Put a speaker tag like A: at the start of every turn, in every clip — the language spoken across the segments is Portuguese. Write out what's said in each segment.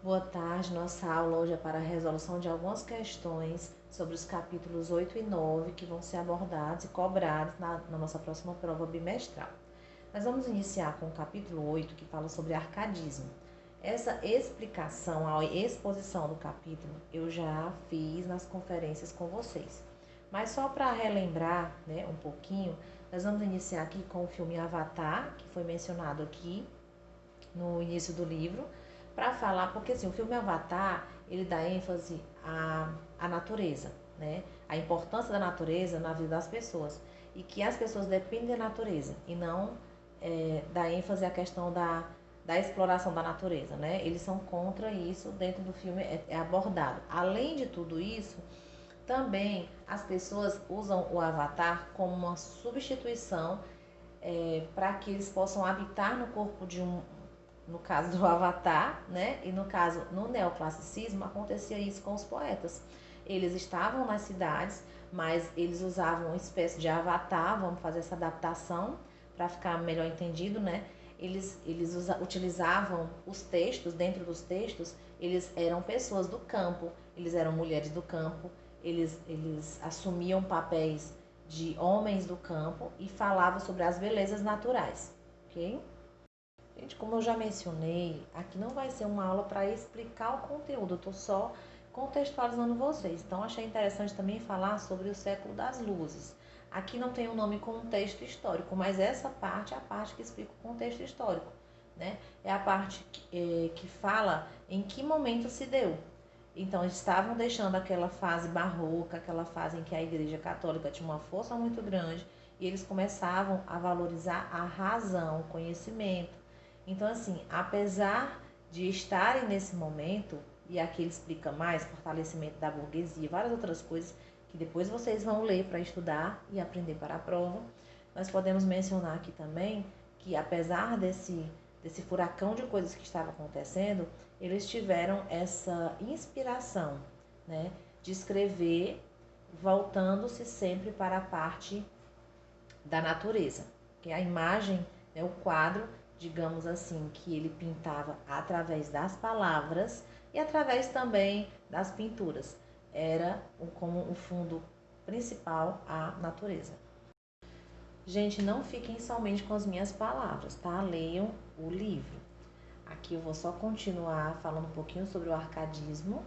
A: Boa tarde, nossa aula hoje é para a resolução de algumas questões sobre os capítulos 8 e 9 que vão ser abordados e cobrados na nossa próxima prova bimestral. Nós vamos iniciar com o capítulo 8, que fala sobre arcadismo. Essa explicação, a exposição do capítulo, eu já fiz nas conferências com vocês. Mas só para relembrar, né, um pouquinho, nós vamos iniciar aqui com o filme Avatar, que foi mencionado aqui no início do livro, para falar, porque assim, o filme Avatar, ele dá ênfase à natureza, né? A importância da natureza na vida das pessoas. E que as pessoas dependem da natureza e não dá ênfase à questão da exploração da natureza, né? Eles são contra isso, dentro do filme é abordado. Além de tudo isso, também as pessoas usam o avatar como uma substituição para que eles possam habitar no corpo de no caso do Avatar, né? E no caso, no neoclassicismo, acontecia isso com os poetas. Eles estavam nas cidades, mas eles usavam uma espécie de avatar, vamos fazer essa adaptação para ficar melhor entendido, né? Eles utilizavam os textos, dentro dos textos, eles eram pessoas do campo, eles eram mulheres do campo, eles assumiam papéis de homens do campo e falavam sobre as belezas naturais, ok? Gente, como eu já mencionei, aqui não vai ser uma aula para explicar o conteúdo, eu estou só contextualizando vocês. Então, achei interessante também falar sobre o século das luzes. Aqui não tem o nome contexto histórico, mas essa parte é a parte que explica o contexto histórico, né? É a parte que fala em que momento se deu. Então, eles estavam deixando aquela fase barroca, aquela fase em que a Igreja Católica tinha uma força muito grande e eles começavam a valorizar a razão, o conhecimento. Então, assim, apesar de estarem nesse momento, e aqui ele explica mais, fortalecimento da burguesia, várias outras coisas que depois vocês vão ler para estudar e aprender para a prova, nós podemos mencionar aqui também que apesar desse furacão de coisas que estava acontecendo, eles tiveram essa inspiração, né, de escrever voltando-se sempre para a parte da natureza, que é a imagem, né, o quadro, digamos assim, que ele pintava através das palavras e através também das pinturas. Era como o fundo principal a natureza. Gente, não fiquem somente com as minhas palavras, tá? Leiam o livro. Aqui eu vou só continuar falando um pouquinho sobre o arcadismo.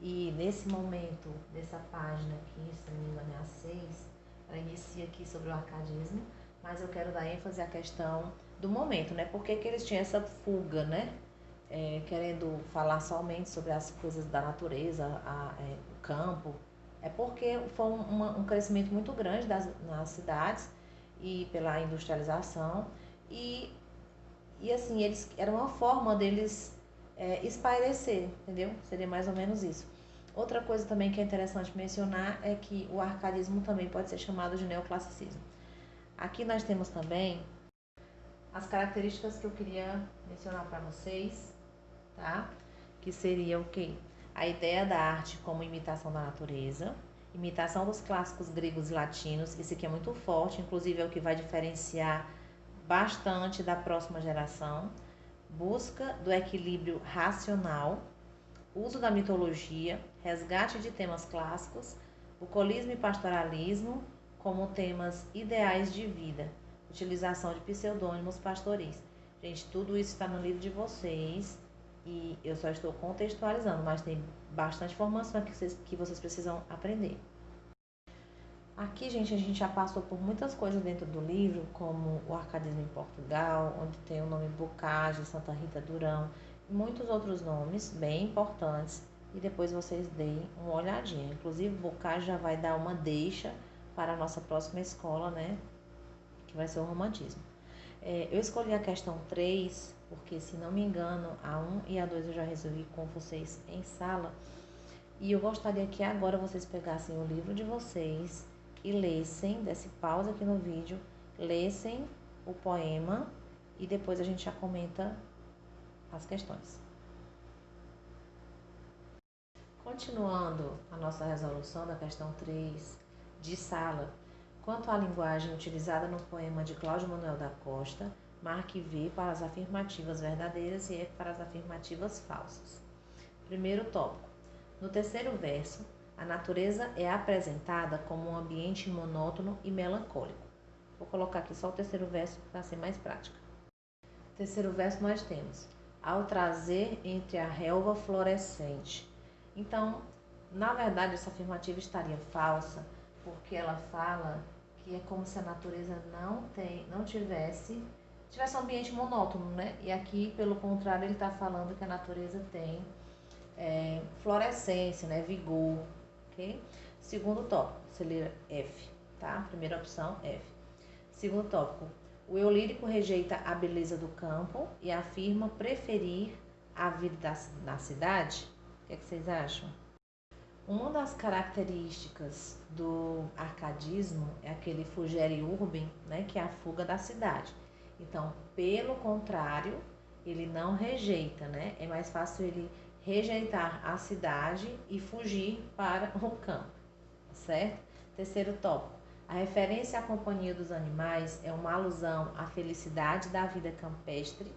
A: E nesse momento, nessa página aqui, se não me engano é a 6, ela inicia aqui sobre o arcadismo, mas eu quero dar ênfase à questão do momento, né? Por que eles tinham essa fuga, né? Querendo falar somente sobre as coisas da natureza, o campo. É porque foi um crescimento muito grande nas cidades e pela industrialização. E assim, eles era uma forma deles espairecer, entendeu? Seria mais ou menos isso. Outra coisa também que é interessante mencionar é que o arcadismo também pode ser chamado de neoclassicismo. Aqui nós temos também as características que eu queria mencionar para vocês, tá? Que seria o quê? A ideia da arte como imitação da natureza, imitação dos clássicos gregos e latinos, isso aqui é muito forte, inclusive é o que vai diferenciar bastante da próxima geração, busca do equilíbrio racional, uso da mitologia, resgate de temas clássicos, bucolismo e pastoralismo como temas ideais de vida, utilização de pseudônimos pastoris. Gente, tudo isso está no livro de vocês e eu só estou contextualizando, mas tem bastante informação que vocês precisam aprender. Aqui, gente, a gente já passou por muitas coisas dentro do livro, como o arcadismo em Portugal, onde tem o nome Bocage, Santa Rita Durão, e muitos outros nomes bem importantes, e depois vocês deem uma olhadinha. Inclusive, Bocage já vai dar uma deixa para a nossa próxima escola, né, que vai ser o romantismo. Eu escolhi a questão 3, porque, se não me engano, a 1 e a 2 eu já resolvi com vocês em sala, e eu gostaria que agora vocês pegassem o livro de vocês e lessem, desse pausa aqui no vídeo, lessem o poema e depois a gente já comenta as questões. Continuando a nossa resolução da questão 3 de sala, quanto à linguagem utilizada no poema de Cláudio Manuel da Costa, Marque V para as afirmativas verdadeiras e F para as afirmativas falsas. Primeiro tópico. No terceiro verso, a natureza é apresentada como um ambiente monótono e melancólico. Vou colocar aqui só o terceiro verso para ser mais prática. No terceiro verso nós temos: ao trazer entre a relva florescente. Então, na verdade, essa afirmativa estaria falsa, porque ela fala que é como se a natureza não tivesse um ambiente monótono, né? E aqui, pelo contrário, ele está falando que a natureza tem florescência, né? Vigor, ok? Segundo tópico, você lê F, tá? Primeira opção, F. Segundo tópico, o eu lírico rejeita a beleza do campo e afirma preferir a vida na cidade. O que vocês acham? Uma das características do arcadismo é aquele fugere urbem, né, que é a fuga da cidade. Então, pelo contrário, ele não rejeita, né? É mais fácil ele rejeitar a cidade e fugir para o campo, certo? Terceiro tópico. A referência à companhia dos animais é uma alusão à felicidade da vida campestre,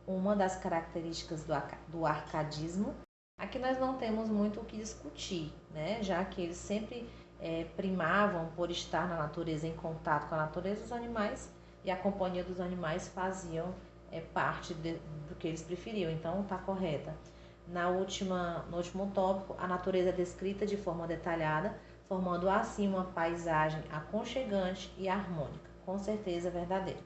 A: uma das características do arcadismo. Aqui nós não temos muito o que discutir, né? Já que eles sempre primavam por estar na natureza, em contato com a natureza, os animais, e a companhia dos animais faziam parte do que eles preferiam. Então, está correta. No último tópico, a natureza é descrita de forma detalhada, formando assim uma paisagem aconchegante e harmônica. Com certeza verdadeiro.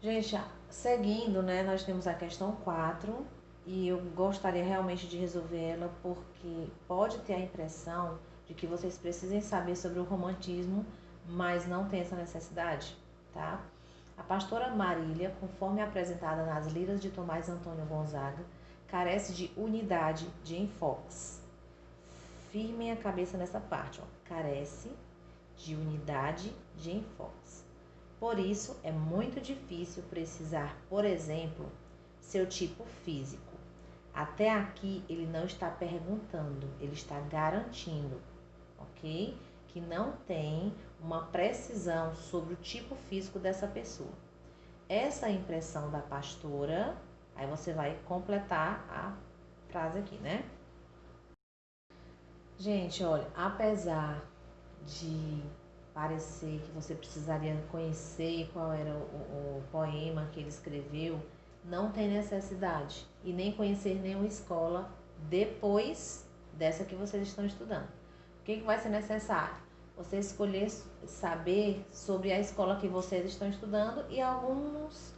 A: Gente, seguindo, né, nós temos a questão 4 e eu gostaria realmente de resolvê-la porque pode ter a impressão de que vocês precisem saber sobre o romantismo, mas não tem essa necessidade, tá? A pastora Marília, conforme apresentada nas liras de Tomás Antônio Gonzaga, carece de unidade de enfoques. Firmem a cabeça nessa parte, ó. Carece de unidade de enfoques. Por isso, é muito difícil precisar, por exemplo, seu tipo físico. Até aqui, ele não está perguntando, ele está garantindo, ok? Que não tem uma precisão sobre o tipo físico dessa pessoa. Essa impressão da pastora, aí você vai completar a frase aqui, né? Gente, olha, apesar de parecer que você precisaria conhecer qual era o poema que ele escreveu, não tem necessidade. E nem conhecer nenhuma escola depois dessa que vocês estão estudando. O que vai ser necessário? Você escolher saber sobre a escola que vocês estão estudando e alguns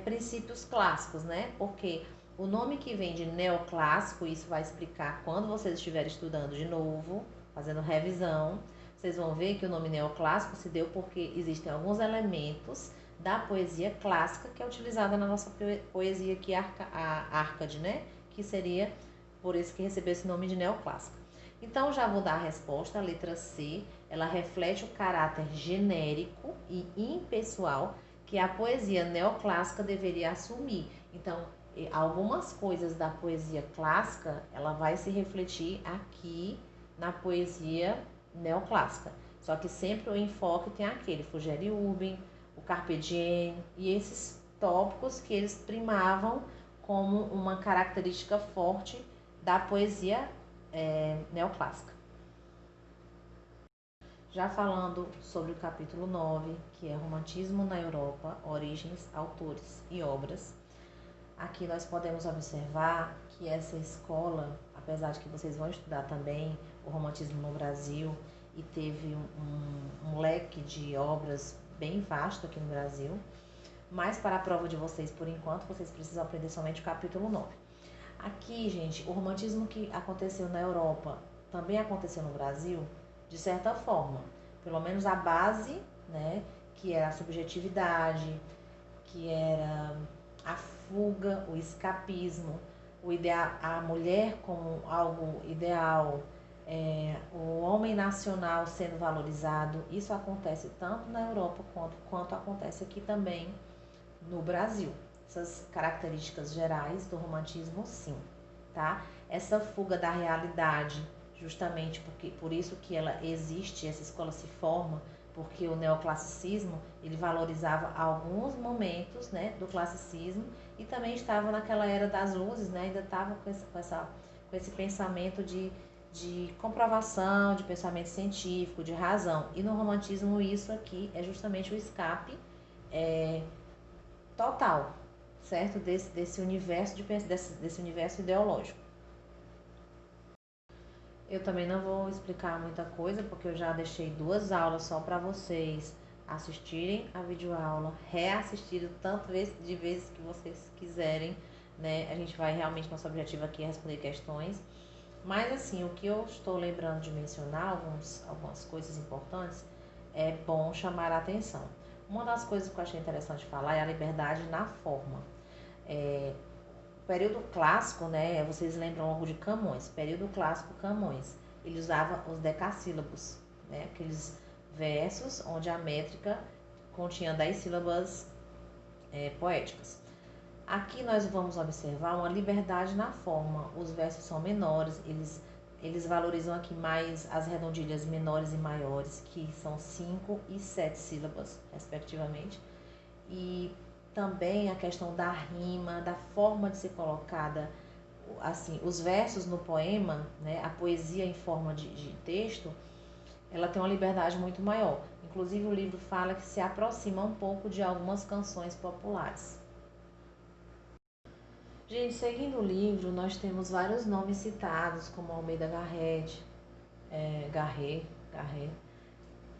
A: princípios clássicos, né? Porque o nome que vem de neoclássico, isso vai explicar quando vocês estiverem estudando de novo, fazendo revisão. Vocês vão ver que o nome neoclássico se deu porque existem alguns elementos da poesia clássica que é utilizada na nossa poesia aqui, a Arcade, né? Que seria por isso que recebeu esse nome de neoclássica. Então, já vou dar a resposta, a letra C. Ela reflete o caráter genérico e impessoal que a poesia neoclássica deveria assumir. Então, algumas coisas da poesia clássica, ela vai se refletir aqui na poesia neoclássica. Só que sempre o enfoque tem aquele Fugere Urbem, o Carpe Diem e esses tópicos que eles primavam como uma característica forte da poesia neoclássica. Já falando sobre o capítulo 9, que é Romantismo na Europa, Origens, Autores e Obras, aqui nós podemos observar que essa escola, apesar de que vocês vão estudar também o romantismo no Brasil, e teve um leque de obras bem vasto aqui no Brasil, mas para a prova de vocês, por enquanto, vocês precisam aprender somente o capítulo 9. Aqui, gente, o romantismo que aconteceu na Europa também aconteceu no Brasil, de certa forma. Pelo menos a base, né, que era a subjetividade, que era a fuga, o escapismo, a mulher como algo ideal, o homem nacional sendo valorizado. Isso acontece tanto na Europa quanto acontece aqui também no Brasil. Essas características gerais do romantismo, sim, tá? Essa fuga da realidade, justamente por isso que ela existe, essa escola se forma, porque o neoclassicismo ele valorizava alguns momentos, né, do classicismo e também estava naquela era das luzes, né, ainda estava com esse pensamento de comprovação, de pensamento científico, de razão. E no romantismo isso aqui é justamente o escape total, certo? Desse universo desse universo ideológico. Eu também não vou explicar muita coisa, porque eu já deixei 2 aulas só para vocês assistirem a videoaula, reassistirem tanto de vezes que vocês quiserem, né? A gente vai realmente, nosso objetivo aqui é responder questões. Mas assim, o que eu estou lembrando de mencionar, algumas coisas importantes, é bom chamar a atenção. Uma das coisas que eu achei interessante falar é a liberdade na forma. O período clássico, né, vocês lembram logo de Camões, período clássico Camões, ele usava os decassílabos, né, aqueles versos onde a métrica continha 10 sílabas poéticas. Aqui nós vamos observar uma liberdade na forma, os versos são menores, eles valorizam aqui mais as redondilhas menores e maiores, que são 5 e 7 sílabas, respectivamente, e também a questão da rima, da forma de ser colocada, assim, os versos no poema, né, a poesia em forma de texto, ela tem uma liberdade muito maior. Inclusive o livro fala que se aproxima um pouco de algumas canções populares. Gente, seguindo o livro, nós temos vários nomes citados, como Almeida Garrett.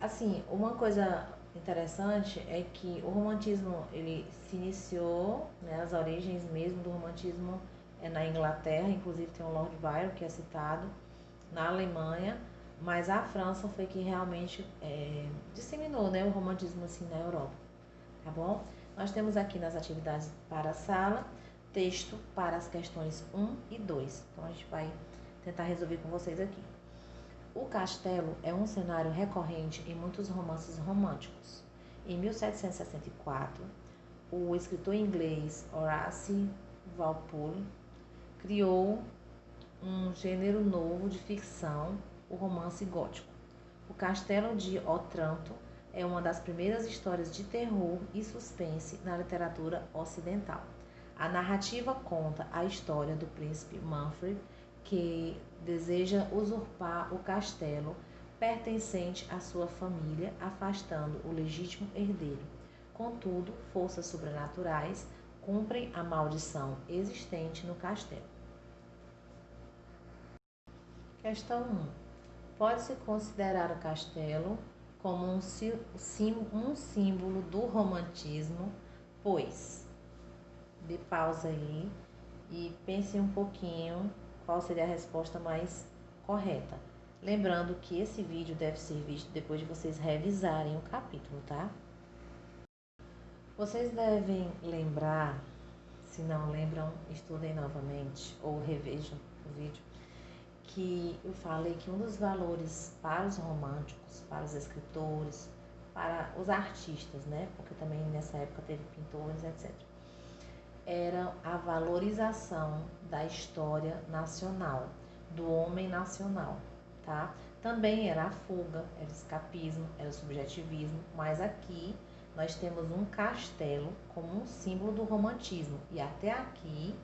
A: Assim, uma coisa interessante é que o romantismo ele se iniciou, né, as origens mesmo do romantismo é na Inglaterra, inclusive tem o Lord Byron que é citado, na Alemanha, mas a França foi que realmente disseminou, né, o romantismo assim na Europa, tá bom? Nós temos aqui nas atividades para a sala, texto para as questões 1 e 2, então a gente vai tentar resolver com vocês aqui. O castelo é um cenário recorrente em muitos romances românticos. Em 1764, o escritor inglês Horace Walpole criou um gênero novo de ficção, o romance gótico. O Castelo de Otranto é uma das primeiras histórias de terror e suspense na literatura ocidental. A narrativa conta a história do príncipe Manfred, que deseja usurpar o castelo pertencente à sua família, afastando o legítimo herdeiro. Contudo, forças sobrenaturais cumprem a maldição existente no castelo. Questão 1. Pode-se considerar o castelo como um símbolo do romantismo, pois... Dê pausa aí e pense um pouquinho qual seria a resposta mais correta. Lembrando que esse vídeo deve ser visto depois de vocês revisarem o capítulo, tá? Vocês devem lembrar, se não lembram, estudem novamente ou revejam o vídeo, que eu falei que um dos valores para os românticos, para os escritores, para os artistas, né? Porque também nessa época teve pintores, etc. Era a valorização da história nacional, do homem nacional, tá? Também era a fuga, era o escapismo, era o subjetivismo, mas aqui nós temos um castelo como um símbolo do romantismo. E até aqui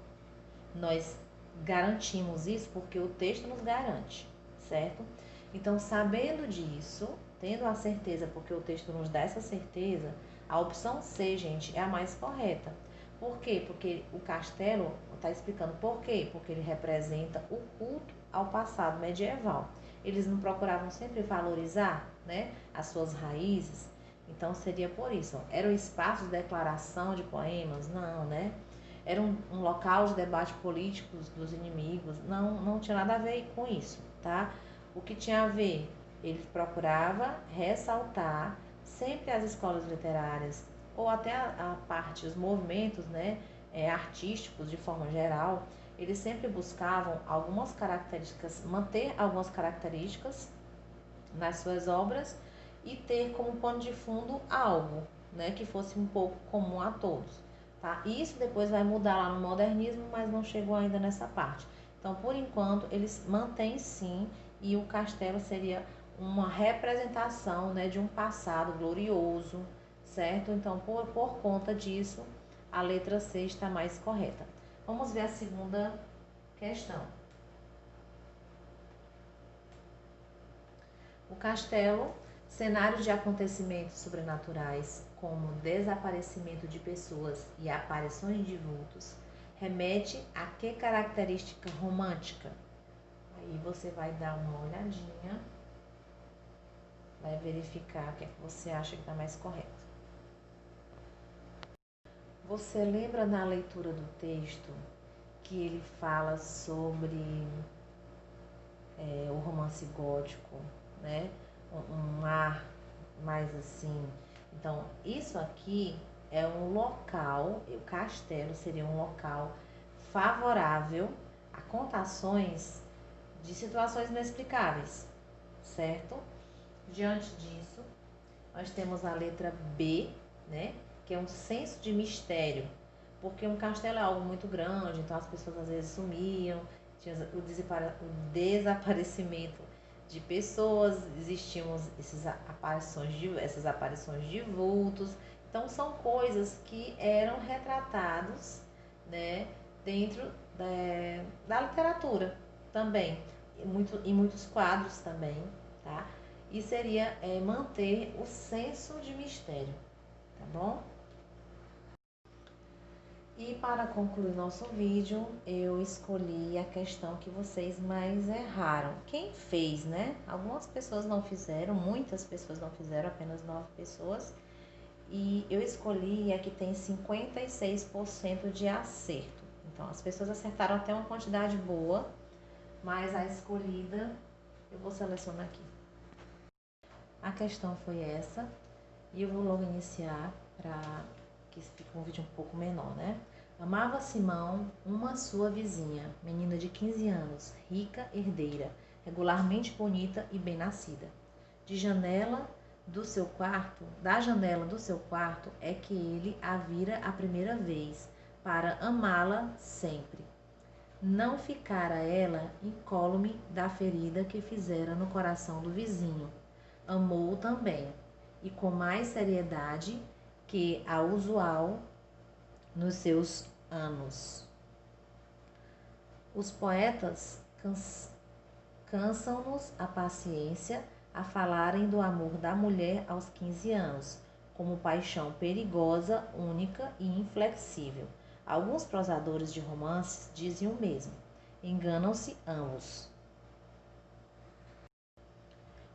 A: nós garantimos isso porque o texto nos garante, certo? Então, sabendo disso, tendo a certeza, porque o texto nos dá essa certeza, a opção C, gente, é a mais correta. Por quê? Porque o castelo, está explicando por quê? Porque ele representa o culto ao passado medieval. Eles não procuravam sempre valorizar, né, as suas raízes? Então seria por isso. Era um espaço de declaração de poemas? Não, né? Era um local de debate político dos inimigos? Não tinha nada a ver com isso, tá? O que tinha a ver? Ele procurava ressaltar sempre as escolas literárias, ou até a parte, os movimentos, né, artísticos de forma geral, eles sempre buscavam algumas características, manter algumas características nas suas obras e ter como pano de fundo algo, né, que fosse um pouco comum a todos, tá? Isso depois vai mudar lá no modernismo, mas não chegou ainda nessa parte. Então, por enquanto, eles mantêm sim, e o castelo seria uma representação, né, de um passado glorioso, certo? Então, por conta disso, a letra C está mais correta. Vamos ver a segunda questão. O castelo, cenário de acontecimentos sobrenaturais, como desaparecimento de pessoas e aparições de vultos, remete a que característica romântica? Aí você vai dar uma olhadinha, vai verificar o que é que você acha que está mais correto. Você lembra na leitura do texto que ele fala sobre o romance gótico, né? Um ar mais assim. Então, isso aqui é um local, o castelo seria um local favorável a contações de situações inexplicáveis, certo? Diante disso, nós temos a letra B, né? Que é um senso de mistério, porque um castelo é algo muito grande, então as pessoas às vezes sumiam, tinha o desaparecimento de pessoas, existiam essas aparições de vultos, então são coisas que eram retratados, né, dentro da literatura também, em muitos quadros também, tá? E seria manter o senso de mistério, tá bom? E para concluir nosso vídeo, eu escolhi a questão que vocês mais erraram. Quem fez, né? Algumas pessoas não fizeram, muitas pessoas não fizeram, apenas 9 pessoas. E eu escolhi a que tem 56% de acerto. Então, as pessoas acertaram até uma quantidade boa, mas a escolhida eu vou selecionar aqui. A questão foi essa, e eu vou logo iniciar para que fique um vídeo um pouco menor, né? Amava Simão uma sua vizinha, menina de 15 anos, rica, herdeira, regularmente bonita e bem-nascida. Da janela do seu quarto é que ele a vira a primeira vez, para amá-la sempre. Não ficara ela incólume da ferida que fizera no coração do vizinho. Amou-o também, e com mais seriedade que a usual nos seus anos. Os poetas cansam-nos a paciência a falarem do amor da mulher aos 15 anos, como paixão perigosa, única e inflexível. Alguns prosadores de romances dizem o mesmo. Enganam-se ambos.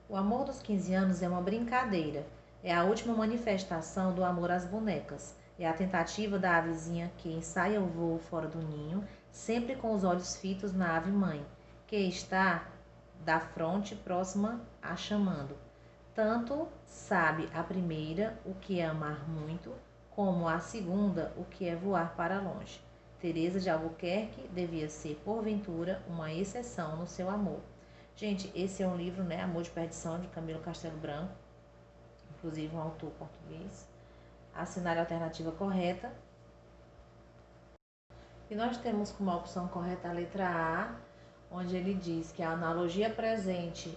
A: O amor dos 15 anos é uma brincadeira. É a última manifestação do amor às bonecas. É a tentativa da avezinha que ensaia o voo fora do ninho, sempre com os olhos fitos na ave-mãe, que está da fronte próxima a chamando. Tanto sabe a primeira o que é amar muito, como a segunda o que é voar para longe. Teresa de Albuquerque devia ser, porventura, uma exceção no seu amor. Gente, esse é um livro, né, Amor de Perdição, de Camilo Castelo Branco, inclusive um autor português. Assinale a alternativa correta. E nós temos como opção correta a letra A, onde ele diz que a analogia presente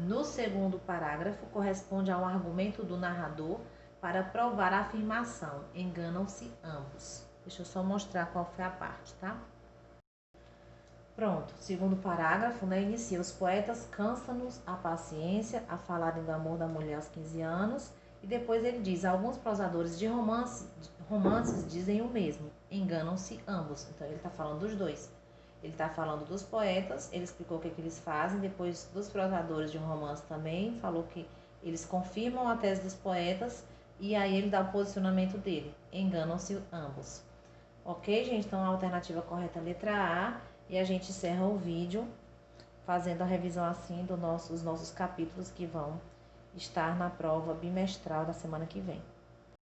A: no segundo parágrafo corresponde a um argumento do narrador para provar a afirmação. Enganam-se ambos. Deixa eu só mostrar qual foi a parte, tá? Pronto, segundo parágrafo, né, inicia. Os poetas cansam-nos a paciência a falarem do amor da mulher aos 15 anos. E depois ele diz, alguns prosadores de romances dizem o mesmo. Enganam-se ambos. Então ele está falando dos dois. Ele está falando dos poetas, ele explicou o que eles fazem. Depois dos prosadores de romance também, falou que eles confirmam a tese dos poetas. E aí ele dá o posicionamento dele. Enganam-se ambos. Ok, gente? Então a alternativa correta é a letra A. E a gente encerra o vídeo fazendo a revisão assim dos nossos capítulos que vão estar na prova bimestral da semana que vem.